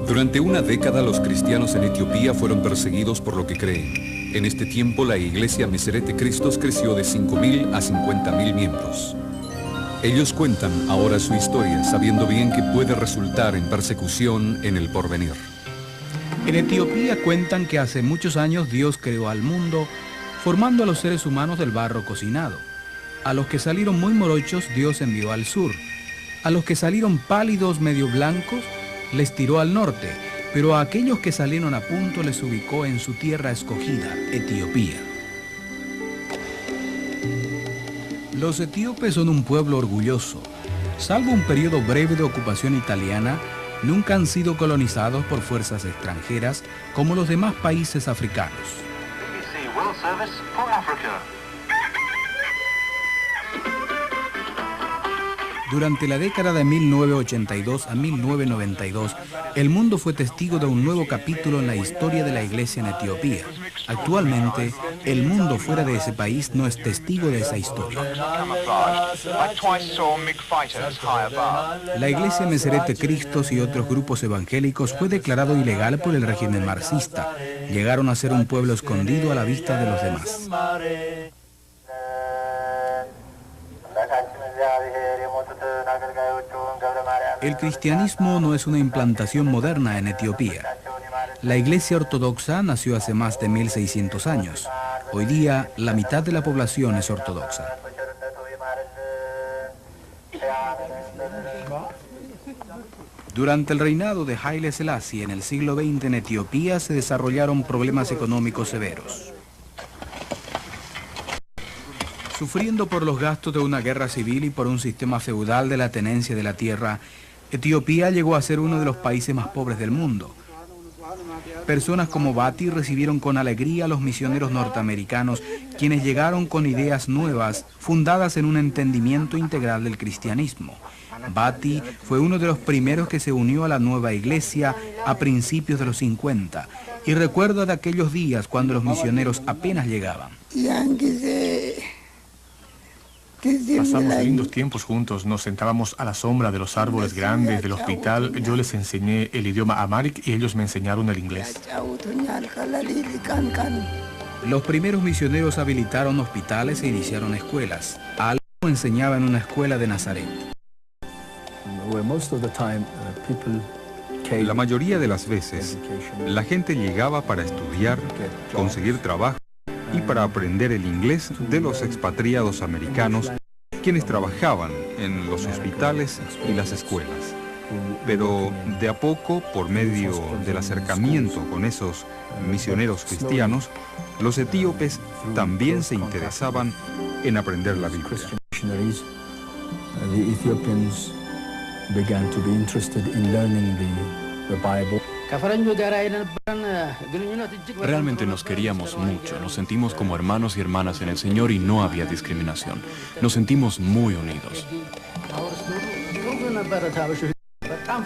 Durante una década los cristianos en Etiopía fueron perseguidos por lo que creen. En este tiempo la iglesia Meserete Cristos creció de 5.000 a 50.000 miembros. Ellos cuentan ahora su historia, sabiendo bien que puede resultar en persecución en el porvenir. En Etiopía cuentan que hace muchos años Dios creó al mundo, formando a los seres humanos del barro cocinado. A los que salieron muy morochos, Dios envió al sur. A los que salieron pálidos, medio blancos, les tiró al norte, pero a aquellos que salieron a punto les ubicó en su tierra escogida, Etiopía. Los etíopes son un pueblo orgulloso. Salvo un periodo breve de ocupación italiana, nunca han sido colonizados por fuerzas extranjeras como los demás países africanos. Durante la década de 1982 a 1992, el mundo fue testigo de un nuevo capítulo en la historia de la iglesia en Etiopía. Actualmente, el mundo fuera de ese país no es testigo de esa historia. La iglesia Meserete Cristos y otros grupos evangélicos fue declarado ilegal por el régimen marxista. Llegaron a ser un pueblo escondido a la vista de los demás. El cristianismo no es una implantación moderna en Etiopía. La iglesia ortodoxa nació hace más de 1600 años. Hoy día, la mitad de la población es ortodoxa. Durante el reinado de Haile Selassie en el siglo XX en Etiopía se desarrollaron problemas económicos severos. Sufriendo por los gastos de una guerra civil y por un sistema feudal de la tenencia de la tierra, Etiopía llegó a ser uno de los países más pobres del mundo. Personas como Bati recibieron con alegría a los misioneros norteamericanos, quienes llegaron con ideas nuevas, fundadas en un entendimiento integral del cristianismo. Bati fue uno de los primeros que se unió a la nueva iglesia a principios de los 50, y recuerda de aquellos días cuando los misioneros apenas llegaban. Pasamos lindos tiempos juntos, nos sentábamos a la sombra de los árboles grandes del hospital, yo les enseñé el idioma amharic y ellos me enseñaron el inglés. Los primeros misioneros habilitaron hospitales e iniciaron escuelas. Algo enseñaba en una escuela de Nazaret. La mayoría de las veces, la gente llegaba para estudiar, conseguir trabajo y para aprender el inglés de los expatriados americanos, quienes trabajaban en los hospitales y las escuelas. Pero de a poco, por medio del acercamiento con esos misioneros cristianos, los etíopes también se interesaban en aprender la Biblia. Realmente nos queríamos mucho, nos sentimos como hermanos y hermanas en el Señor y no había discriminación. Nos sentimos muy unidos.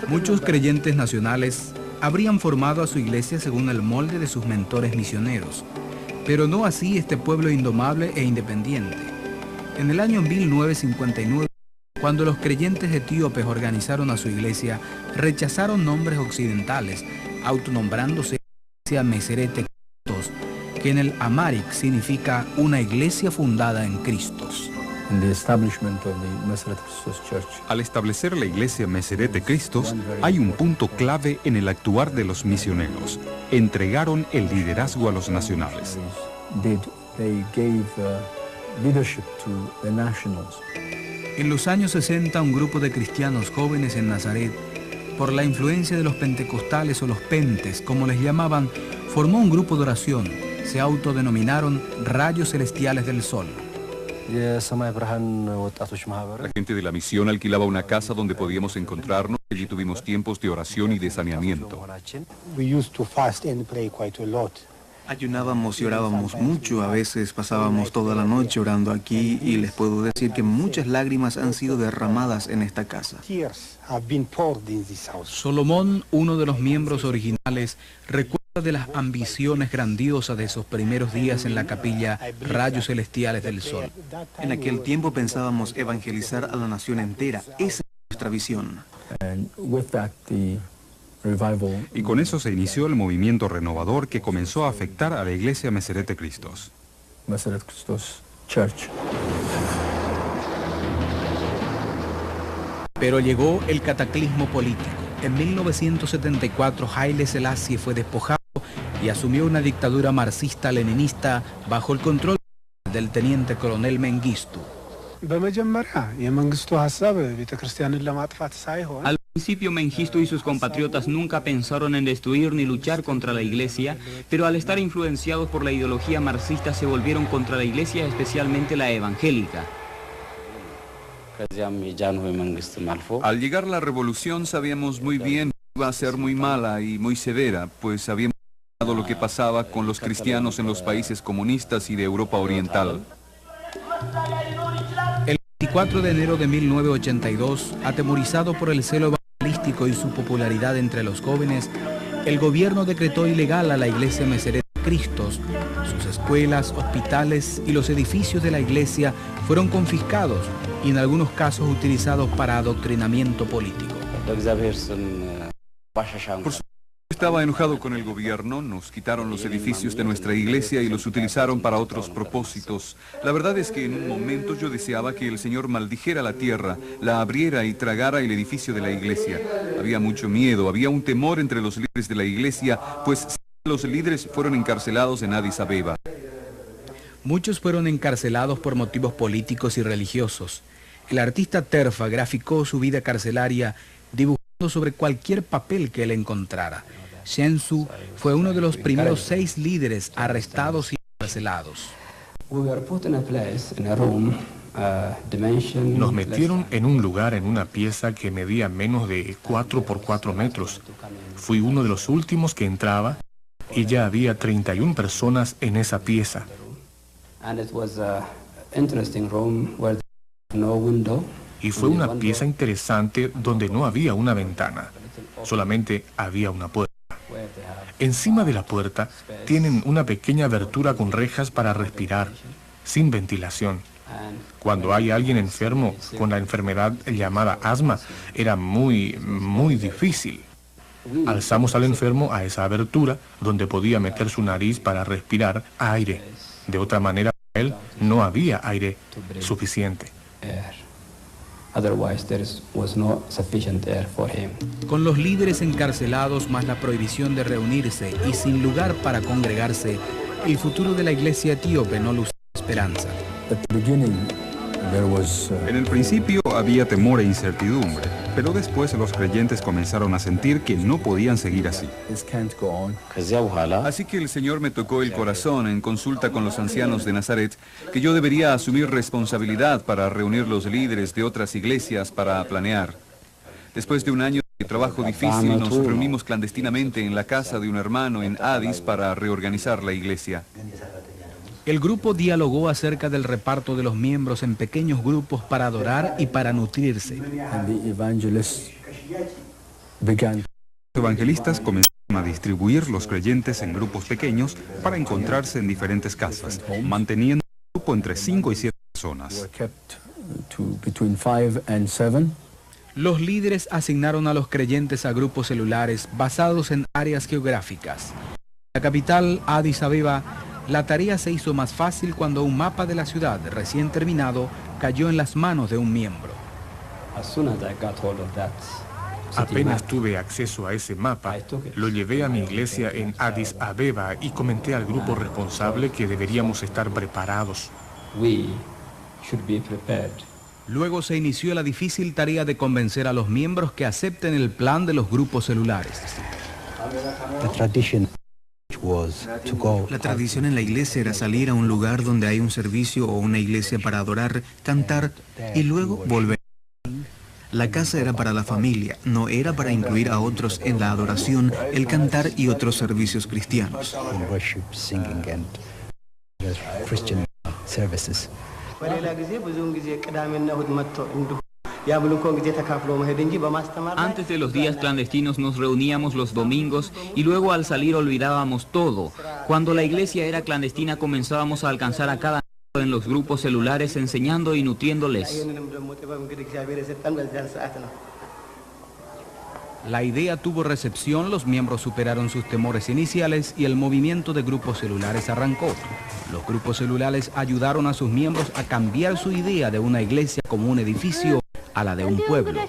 Muchos creyentes nacionales habrían formado a su iglesia según el molde de sus mentores misioneros, pero no así este pueblo indomable e independiente. En el año 1959, cuando los creyentes etíopes organizaron a su iglesia, rechazaron nombres occidentales, autonombrándose Iglesia Meserete Cristos, que en el amharic significa una iglesia fundada en Cristos. Al establecer la iglesia Meserete Cristos, hay un punto clave en el actuar de los misioneros. Entregaron el liderazgo a los nacionales. En los años 60, un grupo de cristianos jóvenes en Nazaret, por la influencia de los pentecostales o los pentes, como les llamaban, formó un grupo de oración. Se autodenominaron Rayos Celestiales del Sol. La gente de la misión alquilaba una casa donde podíamos encontrarnos. Allí tuvimos tiempos de oración y de saneamiento. Ayunábamos y orábamos mucho, a veces pasábamos toda la noche orando aquí y les puedo decir que muchas lágrimas han sido derramadas en esta casa. Salomón, uno de los miembros originales, recuerda de las ambiciones grandiosas de esos primeros días en la capilla Rayos Celestiales del Sol. En aquel tiempo pensábamos evangelizar a la nación entera, esa es nuestra visión. Y con eso se inició el movimiento renovador que comenzó a afectar a la iglesia Meseret Christos. Pero llegó el cataclismo político. En 1974 Haile Selassie fue despojado y asumió una dictadura marxista-leninista bajo el control del teniente coronel Mengistu. Al principio Mengistu y sus compatriotas nunca pensaron en destruir ni luchar contra la iglesia, pero al estar influenciados por la ideología marxista se volvieron contra la iglesia, especialmente la evangélica. Al llegar la revolución sabíamos muy bien que iba a ser muy mala y muy severa, pues habíamos visto lo que pasaba con los cristianos en los países comunistas y de Europa Oriental. El 24 de enero de 1982, atemorizado por el celo evangelístico y su popularidad entre los jóvenes, el gobierno decretó ilegal a la iglesia Meseret Christos. Sus escuelas, hospitales y los edificios de la iglesia fueron confiscados y en algunos casos utilizados para adoctrinamiento político. Por supuesto, estaba enojado con el gobierno, nos quitaron los edificios de nuestra iglesia y los utilizaron para otros propósitos. La verdad es que en un momento yo deseaba que el Señor maldijera la tierra, la abriera y tragara el edificio de la iglesia. Había mucho miedo, había un temor entre los líderes de la iglesia, pues los líderes fueron encarcelados en Addis Abeba. Muchos fueron encarcelados por motivos políticos y religiosos. El artista Terfa graficó su vida carcelaria dibujando sobre cualquier papel que él encontrara. Shensu fue uno de los primeros 6 líderes arrestados y encarcelados. Nos metieron en un lugar, en una pieza que medía menos de 4 por 4 metros. Fui uno de los últimos que entraba y ya había 31 personas en esa pieza. Y fue una pieza interesante donde no había una ventana, solamente había una puerta. Encima de la puerta tienen una pequeña abertura con rejas para respirar, sin ventilación. Cuando hay alguien enfermo con la enfermedad llamada asma, era muy difícil. Alzamos al enfermo a esa abertura donde podía meter su nariz para respirar aire. De otra manera, para él no había aire suficiente. Con los líderes encarcelados más la prohibición de reunirse y sin lugar para congregarse, el futuro de la iglesia etíope no lucía esperanza. En el principio había temor e incertidumbre, pero después los creyentes comenzaron a sentir que no podían seguir así. Así que el Señor me tocó el corazón en consulta con los ancianos de Nazaret, que yo debería asumir responsabilidad para reunir los líderes de otras iglesias para planear. Después de un año de trabajo difícil, nos reunimos clandestinamente en la casa de un hermano en Addis para reorganizar la iglesia. El grupo dialogó acerca del reparto de los miembros en pequeños grupos para adorar y para nutrirse. Los evangelistas comenzaron a distribuir los creyentes en grupos pequeños para encontrarse en diferentes casas, manteniendo un grupo entre 5 y 7 personas. Los líderes asignaron a los creyentes a grupos celulares basados en áreas geográficas. En la capital, Addis Abeba, la tarea se hizo más fácil cuando un mapa de la ciudad recién terminado cayó en las manos de un miembro. Apenas tuve acceso a ese mapa, lo llevé a mi iglesia en Addis Abeba y comenté al grupo responsable que deberíamos estar preparados. Luego se inició la difícil tarea de convencer a los miembros que acepten el plan de los grupos celulares. La tradición en la iglesia era salir a un lugar donde hay un servicio o una iglesia para adorar, cantar y luego volver. La casa era para la familia, no era para incluir a otros en la adoración, el cantar y otros servicios cristianos. Antes de los días clandestinos nos reuníamos los domingos y luego al salir olvidábamos todo. Cuando la iglesia era clandestina comenzábamos a alcanzar a cada uno en los grupos celulares enseñando y nutriéndoles. La idea tuvo recepción, los miembros superaron sus temores iniciales y el movimiento de grupos celulares arrancó. Los grupos celulares ayudaron a sus miembros a cambiar su idea de una iglesia como un edificio a la de un pueblo.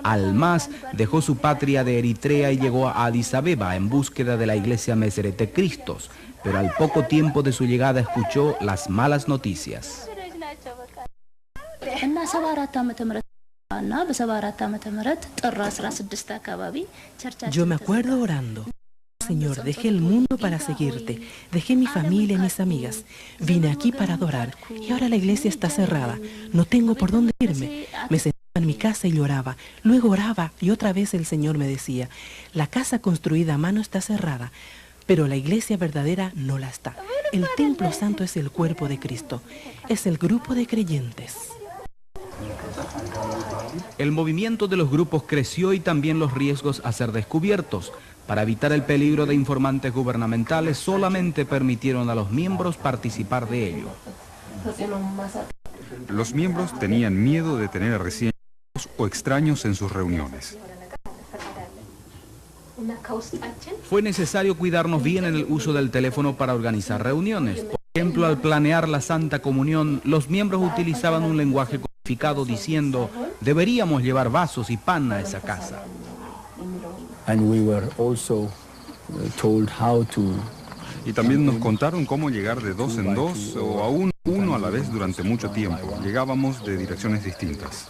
Almas dejó su patria de Eritrea y llegó a Addis Abeba en búsqueda de la iglesia Meserete Cristos, pero al poco tiempo de su llegada escuchó las malas noticias. Yo me acuerdo orando: Señor, dejé el mundo para seguirte, dejé mi familia y mis amigas, vine aquí para adorar y ahora la iglesia está cerrada, no tengo por dónde irme. Me sentaba en mi casa y lloraba, luego oraba y otra vez el Señor me decía: la casa construida a mano está cerrada, pero la iglesia verdadera no la está. El templo santo es el cuerpo de Cristo, es el grupo de creyentes. El movimiento de los grupos creció y también los riesgos a ser descubiertos. Para evitar el peligro de informantes gubernamentales, solamente permitieron a los miembros participar de ello. Los miembros tenían miedo de tener recién o extraños en sus reuniones. Fue necesario cuidarnos bien en el uso del teléfono para organizar reuniones. Por ejemplo, al planear la Santa Comunión, los miembros utilizaban un lenguaje codificado diciendo: deberíamos llevar vasos y pan a esa casa. Y también nos contaron cómo llegar de dos en dos o aún uno a la vez durante mucho tiempo. Llegábamos de direcciones distintas.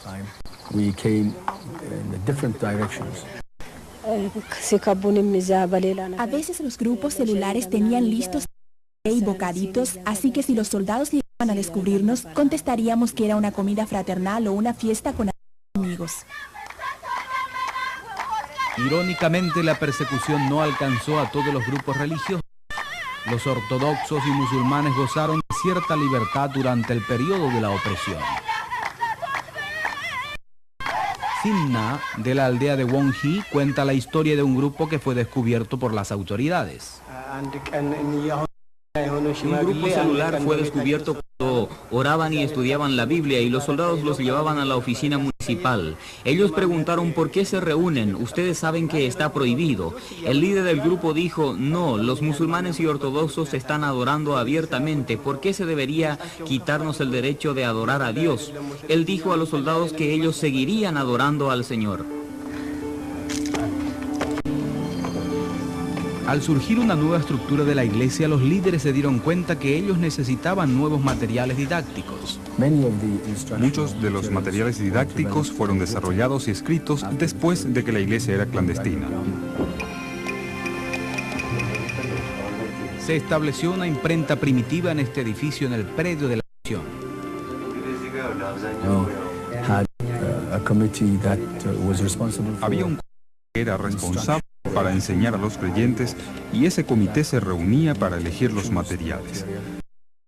A veces los grupos celulares tenían listos y bocaditos, así que si los soldados llegaban a descubrirnos, contestaríamos que era una comida fraternal o una fiesta con amigos. Irónicamente, la persecución no alcanzó a todos los grupos religiosos. Los ortodoxos y musulmanes gozaron de cierta libertad durante el periodo de la opresión. Simna, de la aldea de Wonji, cuenta la historia de un grupo que fue descubierto por las autoridades. Un grupo celular fue descubierto cuando oraban y estudiaban la Biblia y los soldados los llevaban a la oficina municipal. Ellos preguntaron por qué se reúnen, ustedes saben que está prohibido. El líder del grupo dijo: no, los musulmanes y ortodoxos están adorando abiertamente, ¿por qué se debería quitarnos el derecho de adorar a Dios? Él dijo a los soldados que ellos seguirían adorando al Señor. Al surgir una nueva estructura de la iglesia, los líderes se dieron cuenta que ellos necesitaban nuevos materiales didácticos. Muchos de los materiales didácticos fueron desarrollados y escritos después de que la iglesia era clandestina. Se estableció una imprenta primitiva en este edificio en el predio de la misión. Había un comité que era responsable para enseñar a los creyentes y ese comité se reunía para elegir los materiales.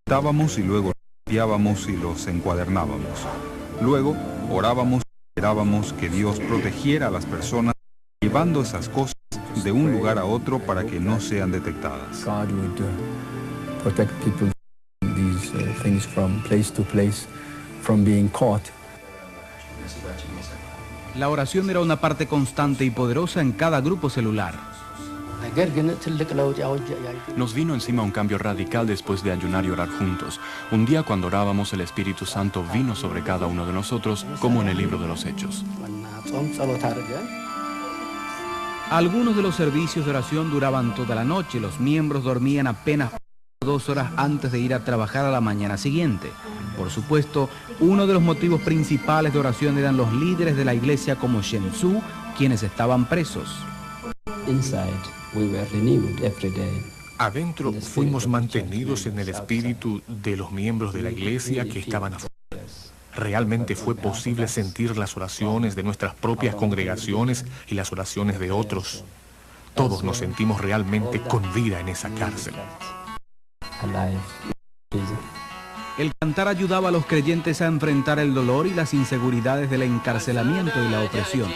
Estábamos y luego limpiábamos y los encuadernábamos. Luego orábamos y esperábamos que Dios protegiera a las personas llevando esas cosas de un lugar a otro para que no sean detectadas. La oración era una parte constante y poderosa en cada grupo celular. Nos vino encima un cambio radical después de ayunar y orar juntos. Un día cuando orábamos, el Espíritu Santo vino sobre cada uno de nosotros, como en el libro de los Hechos. Algunos de los servicios de oración duraban toda la noche. Los miembros dormían apenas 2 horas antes de ir a trabajar a la mañana siguiente. Por supuesto, uno de los motivos principales de oración eran los líderes de la iglesia como Shensu, quienes estaban presos. Adentro fuimos mantenidos en el espíritu de los miembros de la iglesia que estaban afuera. Realmente fue posible sentir las oraciones de nuestras propias congregaciones y las oraciones de otros. Todos nos sentimos realmente con vida en esa cárcel. El cantar ayudaba a los creyentes a enfrentar el dolor y las inseguridades del encarcelamiento y la opresión.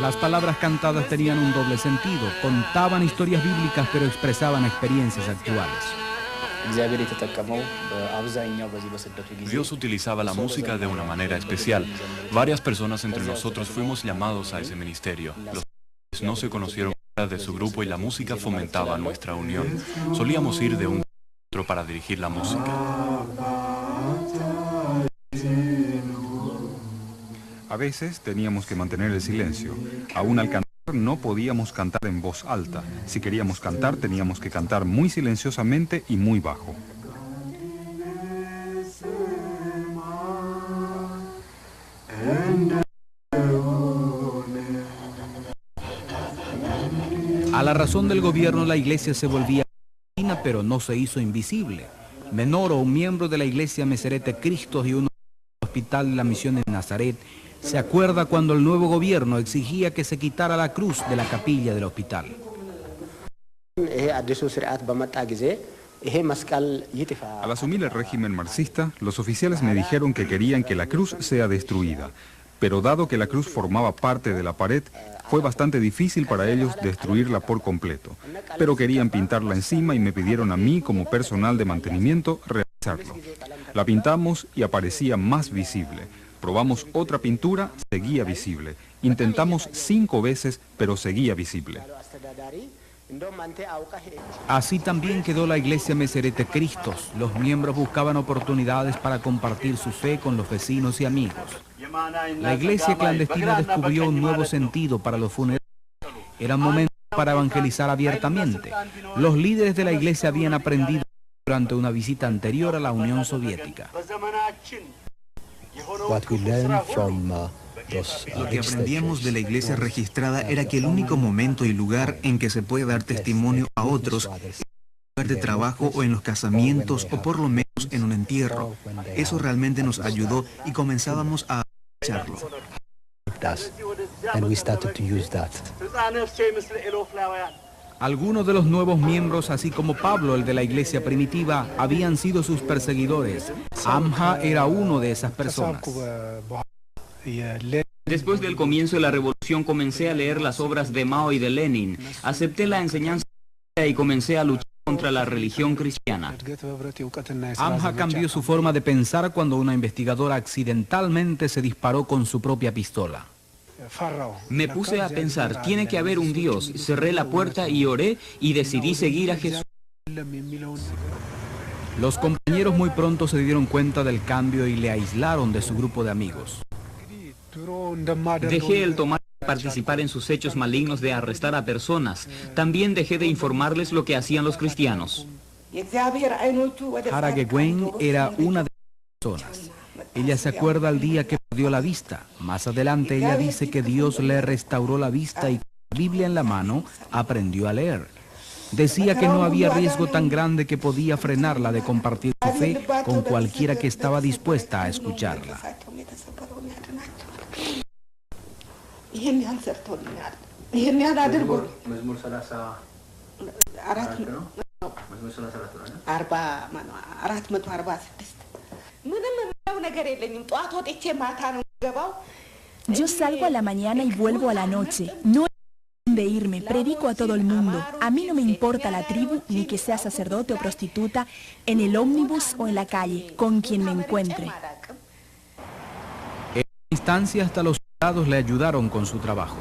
Las palabras cantadas tenían un doble sentido, contaban historias bíblicas pero expresaban experiencias actuales. Dios utilizaba la música de una manera especial. Varias personas entre nosotros fuimos llamados a ese ministerio. Los no se conocieron de su grupo y la música fomentaba nuestra unión. Solíamos ir de un a otro para dirigir la música. A veces teníamos que mantener el silencio. Aún al cantar no podíamos cantar en voz alta. Si queríamos cantar, teníamos que cantar muy silenciosamente y muy bajo. A la razón del gobierno, la iglesia se volvía clandestina, pero no se hizo invisible. Menoro, un miembro de la iglesia Meserete Cristos y uno del hospital de la misión en Nazaret, se acuerda cuando el nuevo gobierno exigía que se quitara la cruz de la capilla del hospital. Al asumir el régimen marxista, los oficiales me dijeron que querían que la cruz sea destruida, pero dado que la cruz formaba parte de la pared, fue bastante difícil para ellos destruirla por completo, pero querían pintarla encima y me pidieron a mí, como personal de mantenimiento, realizarlo. La pintamos y aparecía más visible. Probamos otra pintura, seguía visible. Intentamos 5 veces, pero seguía visible. Así también quedó la iglesia Meserete Cristos. Los miembros buscaban oportunidades para compartir su fe con los vecinos y amigos. La iglesia clandestina descubrió un nuevo sentido para los funerales. Eran momentos para evangelizar abiertamente. Los líderes de la iglesia habían aprendido durante una visita anterior a la Unión Soviética. Lo que aprendíamos de la iglesia registrada era que el único momento y lugar en que se puede dar testimonio a otros es en el lugar de trabajo o en los casamientos o por lo menos en un entierro. Eso realmente nos ayudó y comenzábamos a aprovecharlo. Algunos de los nuevos miembros, así como Pablo, el de la iglesia primitiva, habían sido sus perseguidores. Amha era uno de esas personas. Después del comienzo de la revolución comencé a leer las obras de Mao y de Lenin. Acepté la enseñanza y comencé a luchar contra la religión cristiana. Amha cambió su forma de pensar cuando una investigadora accidentalmente se disparó con su propia pistola. Me puse a pensar, tiene que haber un Dios. Cerré la puerta y oré y decidí seguir a Jesús. Los compañeros muy pronto se dieron cuenta del cambio y le aislaron de su grupo de amigos. Dejé el tomar y participar en sus hechos malignos de arrestar a personas. También dejé de informarles lo que hacían los cristianos. Hara Geguen era una de las personas. Ella se acuerda al día que perdió la vista. Más adelante ella dice que Dios le restauró la vista y con la Biblia en la mano aprendió a leer. Decía que no había riesgo tan grande que podía frenarla de compartir su fe con cualquiera que estaba dispuesta a escucharla. Yo salgo a la mañana y vuelvo a la noche. No hay de irme, predico a todo el mundo. A mí no me importa la tribu, ni que sea sacerdote o prostituta, en el ómnibus o en la calle, con quien me encuentre. En instancia hasta los soldados le ayudaron con su trabajo.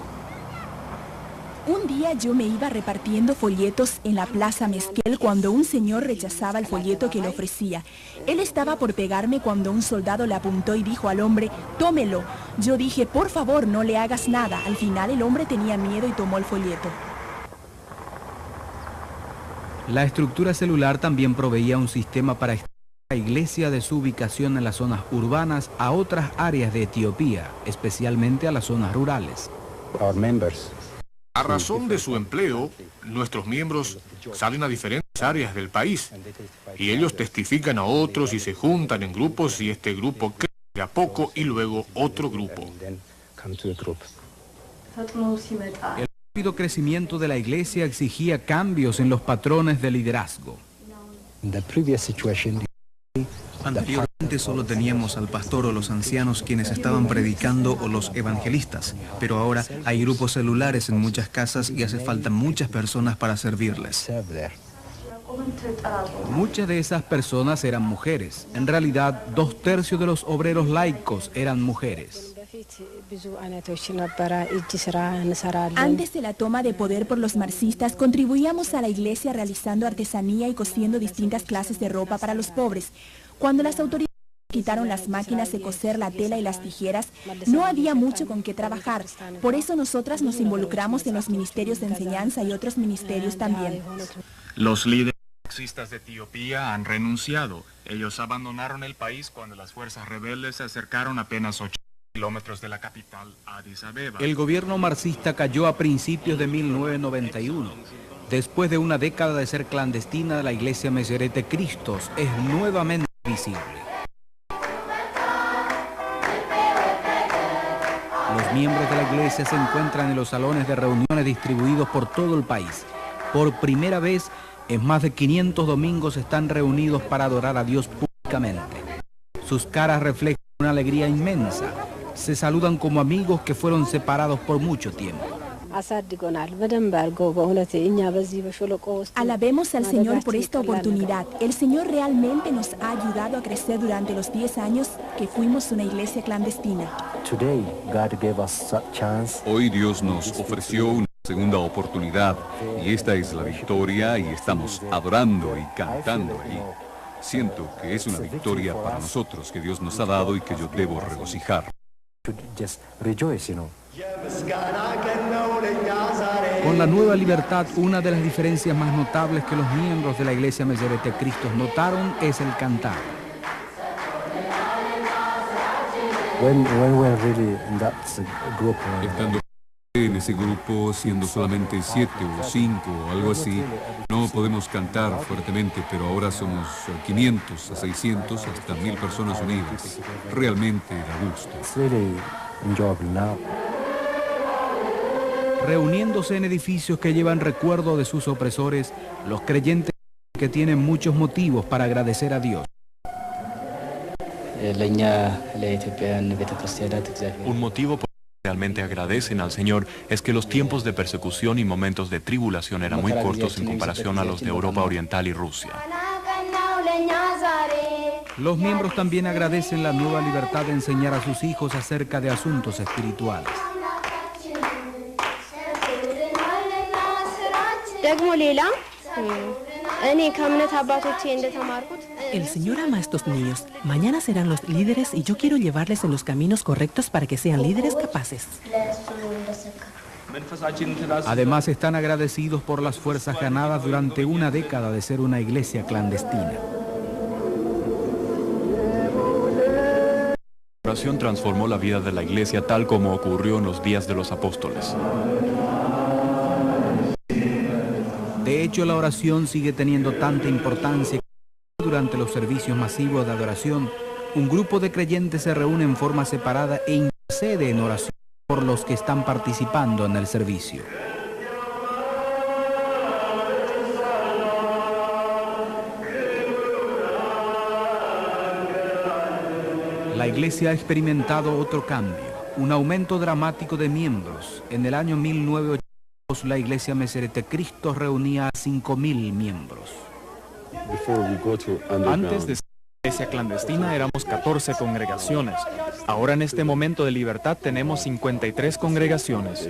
Un día yo me iba repartiendo folletos en la Plaza Mesquel cuando un señor rechazaba el folleto que le ofrecía. Él estaba por pegarme cuando un soldado le apuntó y dijo al hombre, tómelo. Yo dije, por favor, no le hagas nada. Al final el hombre tenía miedo y tomó el folleto. La estructura celular también proveía un sistema para extender la iglesia de su ubicación en las zonas urbanas a otras áreas de Etiopía, especialmente a las zonas rurales. A razón de su empleo, nuestros miembros salen a diferentes áreas del país y ellos testifican a otros y se juntan en grupos y este grupo crece de a poco y luego otro grupo. El rápido crecimiento de la iglesia exigía cambios en los patrones de liderazgo. Anteriormente solo teníamos al pastor o los ancianos quienes estaban predicando o los evangelistas, pero ahora hay grupos celulares en muchas casas y hace falta muchas personas para servirles. Muchas de esas personas eran mujeres. En realidad, 2/3 de los obreros laicos eran mujeres. Antes de la toma de poder por los marxistas, contribuíamos a la iglesia realizando artesanía y cosiendo distintas clases de ropa para los pobres. Cuando las autoridades quitaron las máquinas de coser la tela y las tijeras, no había mucho con qué trabajar. Por eso nosotras nos involucramos en los ministerios de enseñanza y otros ministerios también. Los líderes marxistas de Etiopía han renunciado. Ellos abandonaron el país cuando las fuerzas rebeldes se acercaron apenas 8 kilómetros de la capital, Addis Abeba. El gobierno marxista cayó a principios de 1991. Después de una década de ser clandestina, la iglesia Meserete Cristos es nuevamente visible. Los miembros de la iglesia se encuentran en los salones de reuniones distribuidos por todo el país. Por primera vez, en más de 500 domingos están reunidos para adorar a Dios públicamente. Sus caras reflejan una alegría inmensa. Se saludan como amigos que fueron separados por mucho tiempo. Alabemos al Señor por esta oportunidad. El Señor realmente nos ha ayudado a crecer durante los 10 años que fuimos una iglesia clandestina. Hoy Dios nos ofreció una segunda oportunidad y esta es la victoria y estamos adorando y cantando allí. Siento que es una victoria para nosotros que Dios nos ha dado y que yo debo regocijar. Con la nueva libertad, una de las diferencias más notables que los miembros de la iglesia Meserete Cristos notaron es el cantar. Estando en ese grupo, siendo solamente 7 o 5 o algo así, no podemos cantar fuertemente, pero ahora somos 500 a 600, hasta 1000 personas unidas. Realmente da gusto. Reuniéndose en edificios que llevan recuerdo de sus opresores, los creyentes que tienen muchos motivos para agradecer a Dios. Un motivo por el que realmente agradecen al Señor es que los tiempos de persecución y momentos de tribulación eran muy cortos en comparación a los de Europa Oriental y Rusia. Los miembros también agradecen la nueva libertad de enseñar a sus hijos acerca de asuntos espirituales. El Señor ama a estos niños. Mañana serán los líderes y yo quiero llevarles en los caminos correctos para que sean líderes capaces. Además, están agradecidos por las fuerzas ganadas durante una década de ser una iglesia clandestina. La oración transformó la vida de la iglesia tal como ocurrió en los días de los apóstoles. De hecho, la oración sigue teniendo tanta importancia que durante los servicios masivos de adoración, un grupo de creyentes se reúne en forma separada e intercede en oración por los que están participando en el servicio. La iglesia ha experimentado otro cambio, un aumento dramático de miembros. En el año 1982, la iglesia Meserete Cristos reunía a 5.000 miembros. Antes de ser iglesia clandestina éramos 14 congregaciones. Ahora en este momento de libertad tenemos 53 congregaciones.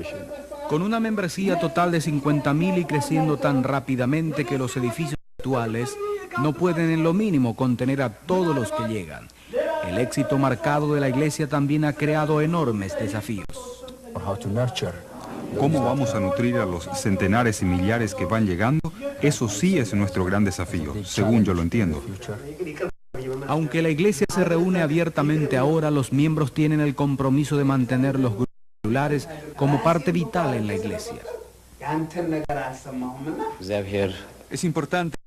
Con una membresía total de 50.000 y creciendo tan rápidamente que los edificios actuales no pueden en lo mínimo contener a todos los que llegan. El éxito marcado de la iglesia también ha creado enormes desafíos. ¿Cómo vamos a nutrir a los centenares y millares que van llegando? Eso sí es nuestro gran desafío, según yo lo entiendo. Aunque la iglesia se reúne abiertamente ahora, los miembros tienen el compromiso de mantener los grupos celulares como parte vital en la iglesia. Es importante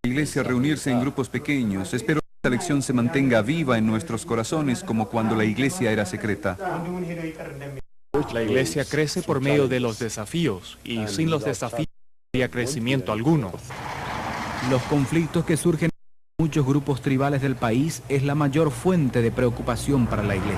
en la iglesia reunirse en grupos pequeños. Espero que esta lección se mantenga viva en nuestros corazones como cuando la iglesia era secreta. La iglesia crece por medio de los desafíos, y sin los desafíos no habría crecimiento alguno. Los conflictos que surgen en muchos grupos tribales del país, es la mayor fuente de preocupación para la Iglesia.